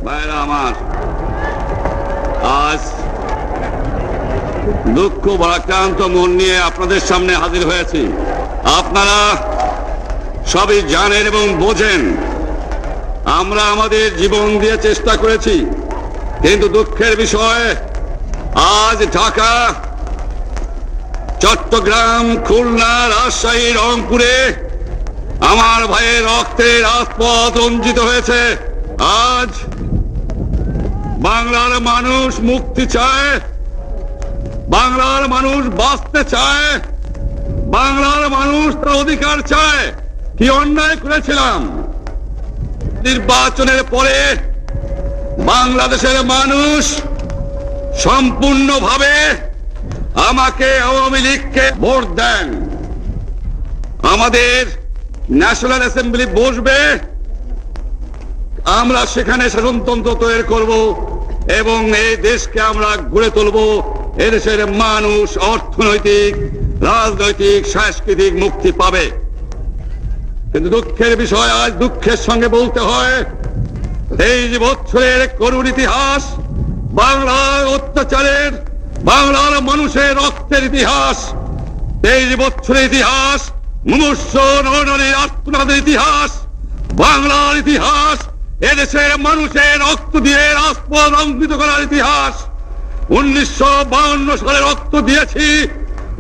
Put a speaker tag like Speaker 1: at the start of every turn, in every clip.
Speaker 1: ভাইরা আমার, আজ দুঃখ ভারাক্রান্ত মন নিয়ে আপনাদের সামনে হাজির হয়েছি। আপনারা সবই জানেন এবং বোঝেন আমরা আমাদের জীবন দিয়ে চেষ্টা করেছি, কিন্তু দুঃখের বিষয় আজ ঢাকা, চট্টগ্রাম, খুলনা, রাজশাহী, রংপুরে আমার ভাইয়ের রক্তে রাজপথ রঞ্জিত হয়েছে। আজ বাংলার মানুষ মুক্তি চায়, বাংলার মানুষ বাঁচতে চায়, বাংলার মানুষ তার অধিকার চায়। কি অন্যায় করেছিলাম? নির্বাচনের পরে বাংলাদেশের মানুষ সম্পূর্ণভাবে আমাকে, আওয়ামী লীগকে ভোট দেন। আমাদের ন্যাশনাল অ্যাসেম্বলি বসবে, আমরা সেখানে শাসনতন্ত্র তৈরি করব এবং এই দেশকে আমরা গড়ে তুলব। এদেশের মানুষ অর্থনৈতিক, রাজনৈতিক, সাংস্কৃতিক মুক্তি পাবে। কিন্তু দুঃখের বিষয়, আজ দুঃখের সঙ্গে বলতে হয় 23 বছরের করুণ ইতিহাস, বাংলার অত্যাচারের, বাংলার মানুষের রক্তের ইতিহাস, 23 বছরের ইতিহাস, মুমূর্ষ নরনারীর আর্তনাদের ইতিহাস, বাংলার ইতিহাস, এদেশের মানুষের রক্ত দিয়ে রাজপথ রঞ্জিত করার ইতিহাস। 1952 সালে রক্ত দিয়েছি,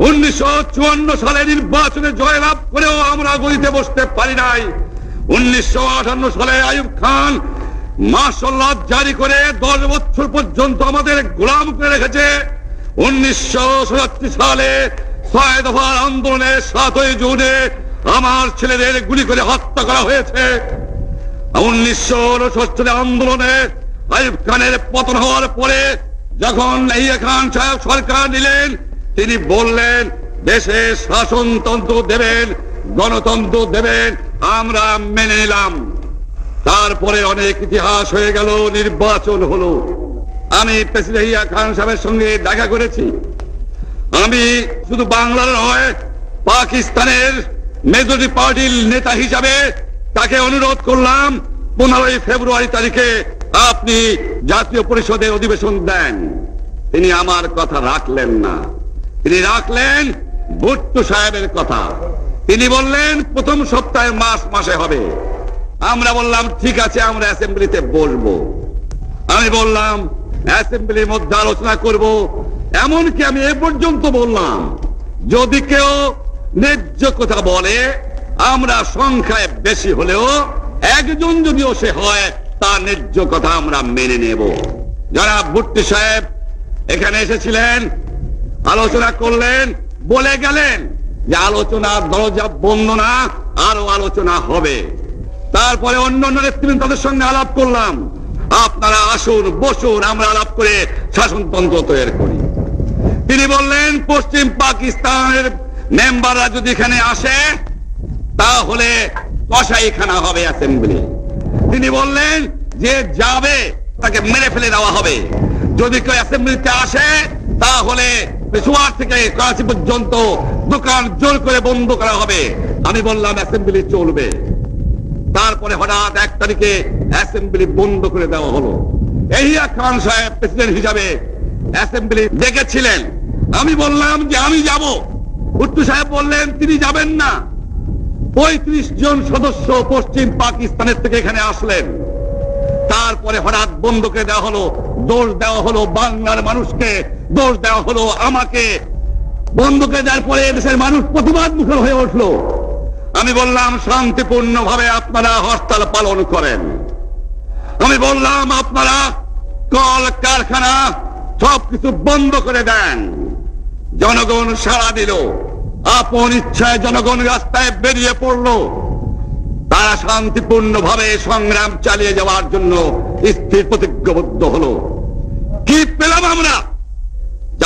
Speaker 1: 1954 সালে নির্বাচনে জয়লাভ করেও আমরা গদিতে বসতে পারি নাই। 1958 সালে আইয়ুব খান মার্শাল ল জারি করে 10 বছর পর্যন্ত আমাদের গোলাম করে রেখেছে। 1967 সালে 6 দফার আন্দোলনে 7ই জুনে আমার ছেলেদের গুলি করে হত্যা করা হয়েছে। 1969 আন্দোলনে আইয়ুব খানের পতন হওয়ার পরে যখন ইয়াহিয়া খান সাহেব সরকার নিলেন, তিনি বললেন দেশে শাসনতন্ত্র দেবেন, গণতন্ত্র দেবেন, আমরা মেনে নিলাম। তারপরে অনেক ইতিহাস হয়ে গেল, নির্বাচন হলো। আমি প্রেসিডেন্ট ইয়াহিয়া খান সাহেবের সঙ্গে দেখা করেছি। আমি শুধু বাংলার নয়, পাকিস্তানের মেজরিটি পার্টির নেতা হিসাবে তাকে অনুরোধ করলাম 15ই ফেব্রুয়ারি তারিখে আপনি জাতীয় পরিষদের অধিবেশন দেন। তিনি আমার কথা রাখলেন না, তিনি রাখলেন ভুট্টো সাহেবের কথা। তিনি বললেন প্রথম সপ্তাহে মাসে হবে। আমরা বললাম ঠিক আছে, আমরা অ্যাসেম্বলিতে বসবো। আমি বললাম অ্যাসেম্বলির মধ্যে আলোচনা করব। এমনকি আমি এ পর্যন্ত বললাম যদি কেউ ন্যায্য কথা বলে, আমরা সংখ্যায় বেশি হলেও একজন যদিও সে হয়, তার ন্যায্য কথা আমরা মেনে নেব। যারা ভুট্টো সাহেব এখানে এসেছিলেন, আলোচনা করলেন, বলে গেলেন যে আলোচনার দরজা বন্ধ না, আরো আলোচনা হবে। তারপরে অন্য নেতৃবৃন্দ তাদের সঙ্গে আলাপ করলাম, আপনারা আসুন, বসুন, আমরা আলাপ করে শাসনতন্ত্র তৈরি করি। তিনি বললেন পশ্চিম পাকিস্তানের মেম্বাররা যদি এখানে আসে তাহলে কসাইখানা হবে অ্যাসেম্বলি। তিনি বললেন যে যাবে তাকে মেরে ফেলে দেওয়া হবে। যদি কেউ অ্যাসেম্বলিতে আসে তাহলে পেশোয়ার থেকে করাচি পর্যন্ত দোকান জোর করে বন্ধ করা হবে। আমি বললাম অ্যাসেম্বলি চলবে। তারপরে হঠাৎ 1 তারিখে অ্যাসেম্বলি বন্ধ করে দেওয়া হলো। ইয়াহিয়া খান সাহেব প্রেসিডেন্ট হিসাবে অ্যাসেম্বলি ডেকেছিলেন। আমি বললাম যে আমি যাব। ভুট্টো সাহেব বললেন তিনি যাবেন না। 35 জন সদস্য পশ্চিম পাকিস্তানের থেকে এখানে আসলেন। তারপরে হঠাৎ বন্ধ করে দেওয়া হলো। দোষ দেওয়া হলো বাংলার মানুষকে, দোষ দেওয়া হলো আমাকে। বন্ধ করে দেওয়ার পরে দেশের মানুষ প্রতিবাদ মুখর হয়ে উঠলো। আমি বললাম শান্তিপূর্ণ ভাবে আপনারা হরতাল পালন করেন। আমি বললাম আপনারা কল কারখানা সবকিছু বন্ধ করে দেন। জনগণ সাড়া দিল, আপন ইচ্ছায় জনগণ রাস্তায় বেরিয়ে পড়লো। তারা শান্তিপূর্ণ ভাবে সংগ্রাম চালিয়ে যাওয়ার জন্য স্থির প্রতিজ্ঞাবদ্ধ হলো। কি পেলাম আমরা?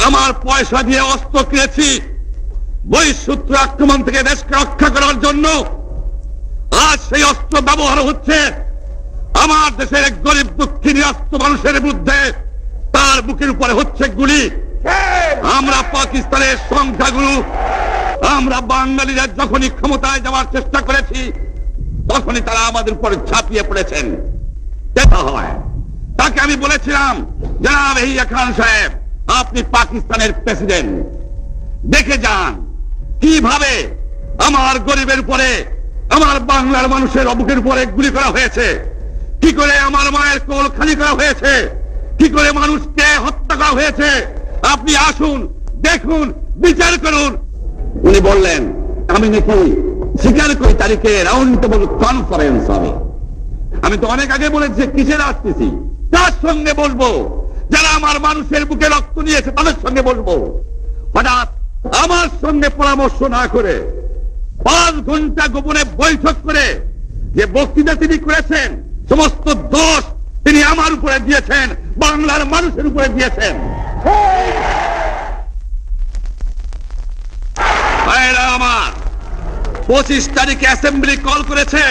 Speaker 1: আমার পয়সা দিয়ে অস্ত্র কিনেছি বহিঃশত্রু আক্রমণ থেকে দেশকে রক্ষা করার জন্য। আজ সেই অস্ত্র ব্যবহার হচ্ছে আমার দেশের এক গরিব দুঃখী নিরস্ত মানুষের বিরুদ্ধে। তার বুকের উপরে হচ্ছে গুলি। আমরা পাকিস্তানের সংখ্যাগুরু, আমরা বাঙালিরা যখনই ক্ষমতায় যাওয়ার চেষ্টা করেছি তখনই তারা আমাদের উপরে ঝাঁপিয়ে পড়েছেন। দেখা হয় তাকে আমি বলেছিলাম, জনাব ইয়াহিয়া খান সাহেব, আপনি পাকিস্তানের প্রেসিডেন্ট, দেখে যান কিভাবে আমার গরিবের উপরে, আমার বাংলার মানুষের বুকের উপরে গুলি করা হয়েছে, কি করে আমার মায়ের কোল খালি করা হয়েছে, কি করে মানুষকে হত্যা করা হয়েছে। আপনি আসুন, দেখুন, বিচার করুন। উনি বললেন, আমি নাকি স্বীকার করি তারিখে রাউন্ড টেবল কনফারেন্স হবে। আমি তো অনেক আগে বলেছি কিসের আসতেছি, তার সঙ্গে বলবো, যারা আমার মানুষের বুকে রক্ত নিয়েছে তাদের সঙ্গে বলবো। হঠাৎ আমার সঙ্গে পরামর্শ না করে 5 ঘন্টা গোপনে বৈঠক করে যে বক্তৃতা তিনি করেছেন, সমস্ত দোষ তিনি আমার উপরে দিয়েছেন, বাংলার মানুষের উপরে দিয়েছেন। আমার 25 তারিখে অ্যাসেম্বলি কল করেছে,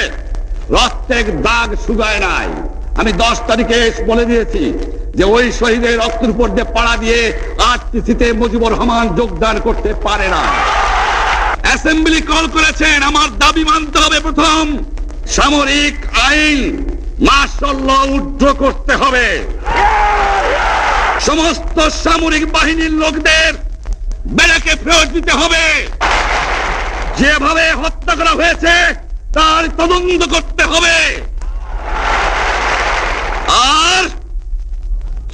Speaker 1: রক্তের দাগ শুকায় নাই। আমি 10 তারিখে বলে দিয়েছি যে ওই শহীদের রক্তের উপর দিয়ে পাড়া দিয়ে আরটিসিতে মুজিবুর রহমান যোগদান করতে পারে না। অ্যাসেম্বলি কল করেছেন, আমার দাবি মানতে হবে, প্রথম সামরিক আইন মার্শাল ল উড্র করতে হবে, সমস্ত সামরিক বাহিনীর লোকদের ব্যারাকে ফেরত দিতে হবে, যেভাবে হত্যা করা হয়েছে তার তদন্ত করতে হবে, আর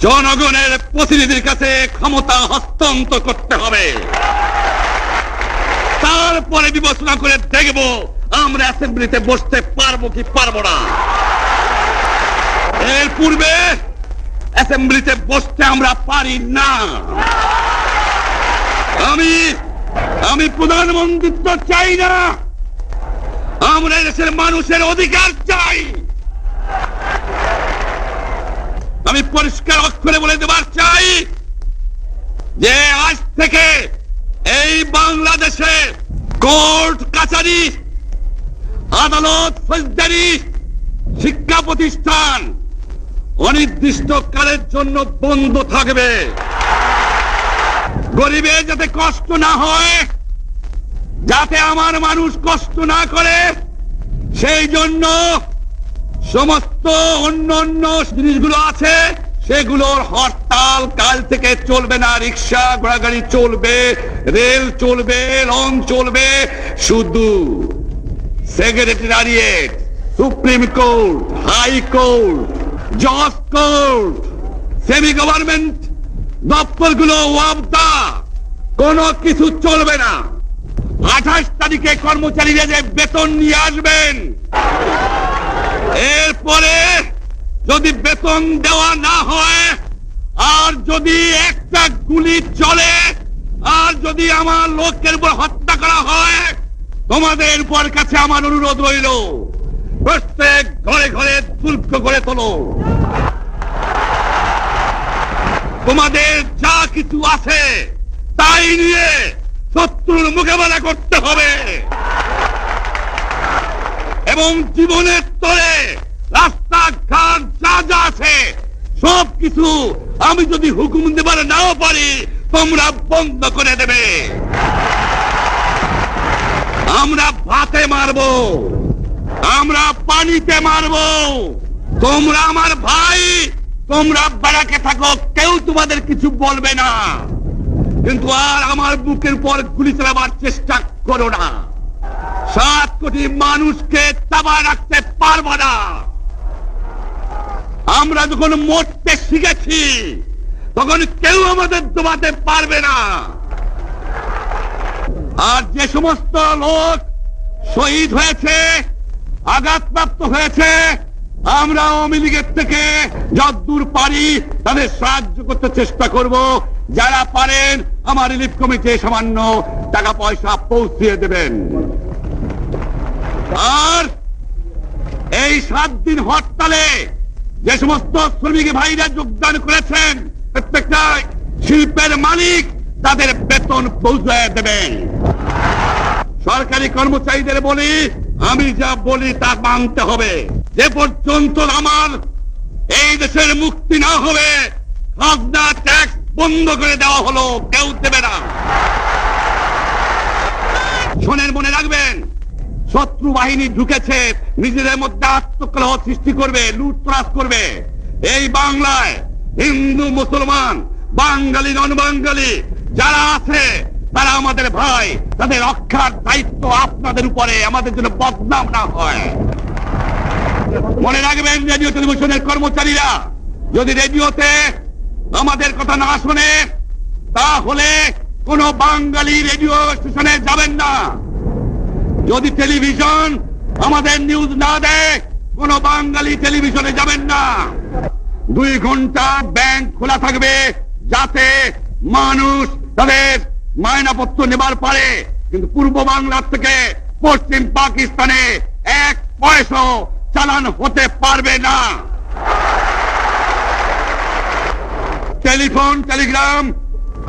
Speaker 1: জনগণের প্রতিনিধির কাছে ক্ষমতা হস্তান্তর করতে হবে। তারপরে বিবেচনা করে দেখব আমরা অ্যাসেম্বলিতে বসতে পারবো কি পারবো না। এর পূর্বে অ্যাসেম্বলিতে বসতে আমরা পারি না। আমি প্রধানমন্ত্রিত্ব চাই না, আমরা দেশের মানুষের অধিকার চাই। আমি পরিষ্কার অক্ষরে বলে দেবার চাই যে আজ থেকে এই বাংলাদেশে কোর্ট কাছারি, আদালত, ফৌজদারি, শিক্ষা প্রতিষ্ঠান অনির্দিষ্টকালের জন্য বন্ধ থাকবে। গরিবের যাতে কষ্ট না হয়, যাতে আমার মানুষ কষ্ট না করে, সেই জন্য সমস্ত অন্য জিনিসগুলো আছে সেগুলোর হরতাল কাল থেকে চলবে না। রিক্সা ঘোড়াগাড়ি চলবে, রেল চলবে, লঞ্চ চলবে, শুধু secretariat, supreme court, high court, জজ কোর্ট, সেমি গভর্নমেন্ট দপ্তরগুলো ওয়াবদা, কোনো কিছু চলবে না। 28 তারিখে কর্মচারীরা যে বেতন নিয়ে আসবেন, এরপরে যদি বেতন দেওয়া না হয়, আর যদি একটা গুলি চলে, আর যদি আমার লোকের উপর হত্যা করা হয়, তোমাদের উপর কাছে আমার অনুরোধ রইল, প্রত্যেক ঘরে ঘরে শুল্ক করে তোলো। তোমাদের যা কিছু আছে তাই নিয়ে শত্রুর মোকাবেলা করতে হবে, এবং জীবনের তরে রাস্তাঘাট যা যা আছে সবকিছু আমি যদি হুকুম দেবার নাও পারি, তোমরা বন্ধ করে দেবে। আমরা ভাতে মারবো, আমরা পানিতে মারবো, তোমরা আমার ভাই, তোমরা বাড়াকে থাকো, কেউ তোমাদের কিছু বলবে না, কিন্তু আর আমার বুকের পর গুলি চালাবার চেষ্টা করো না। 7 কোটি মানুষকে চাপা রাখতে পারবো না। আমরা যখন মরতে শিখেছি তখন কেউ আমাদের দবাতে পারবে না। আর যে সমস্ত লোক শহীদ হয়েছে, আঘাতপ্রাপ্ত হয়েছে, আমরা আওয়ামী লীগের থেকে যতদূর পারি তাদের সাহায্য করতে চেষ্টা করব। যারা পারেন আমার রিলিফ কমিটি সামান্য টাকা পয়সা পৌঁছিয়ে দেবেন। আর এই 7 দিন হরতালে যে সমস্ত শ্রমিক ভাইরা যোগদান করেছেন, প্রত্যেকটা শিল্পের মালিক তাদের বেতন পৌঁছায় দেবেন। সরকারি কর্মচারীদের বলি, আমি যা বলি তা মানতে হবে। যে পর্যন্ত আমার এই দেশের মুক্তি না হবে, খাজনা ট্যাক্স বন্ধ করে দেওয়া হলো, কেউ দেবে না। শোনেন, মনে রাখবেন, শত্রু বাহিনী ঢুকেছে, নিজেদের মধ্যে আত্মকলহ সৃষ্টি করবে, লুটতরাজ করবে। এই বাংলায় হিন্দু মুসলমান বাঙালি নন বাঙালি যারা আছে তারা আমাদের ভাই, তাদের রক্ষার দায়িত্ব আপনাদের উপরে, আমাদের জন্য বদনাম না হয়। মনে রাখবেন রেডিও টেলিভিশনের কর্মচারীরা, যদি রেডিওতে আমাদের কথা না শোনে তাহলে কোন বাঙালি রেডিও স্টেশনে যাবেন না। যদি টেলিভিশন আমাদের নিউজ না দেয় কোন বাঙালি টেলিভিশনে যাবেন না। 2 ঘন্টা ব্যাংক খোলা থাকবে যাতে মানুষ তাদের মায়নাপত্র নেবার পারে, কিন্তু পূর্ব বাংলার থেকে পশ্চিম পাকিস্তানে 1 পয়সা চালান হতে পারবে না। টেলিফোন টেলিগ্রাম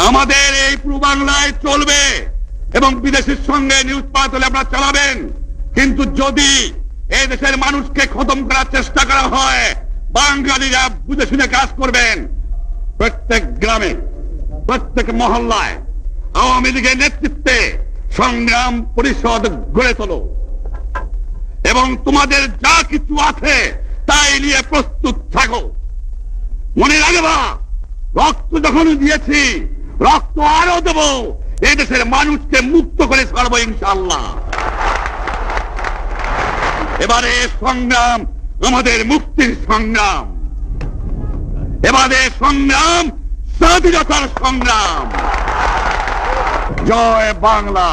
Speaker 1: আমাদের এই পূর্ব বাংলায় চলবে এবং বিদেশের সঙ্গে নিউজ পাওয়া হলে আপনারা চালাবেন, কিন্তু যদি এই দেশের মানুষকে খতম করার চেষ্টা করা হয় বাঙালিরা বুঝে শুনে কাজ করবেন। প্রত্যেক গ্রামে প্রত্যেক মহল্লায় আওয়ামী লীগের নেতৃত্বে সংগ্রাম পরিষদ গড়ে তোলো এবং তোমাদের যা কিছু আছে তাই নিয়ে প্রস্তুত থাকো। মনে রাখবা, রক্ত যখন দিয়েছি রক্ত আরো দেব, এই দেশের মানুষকে মুক্ত করে ছাড়বো ইনশাআল্লাহ। এবারে সংগ্রাম আমাদের মুক্তির সংগ্রাম, এবারে সংগ্রাম স্বাধীনতার সংগ্রাম। জয় বাংলা।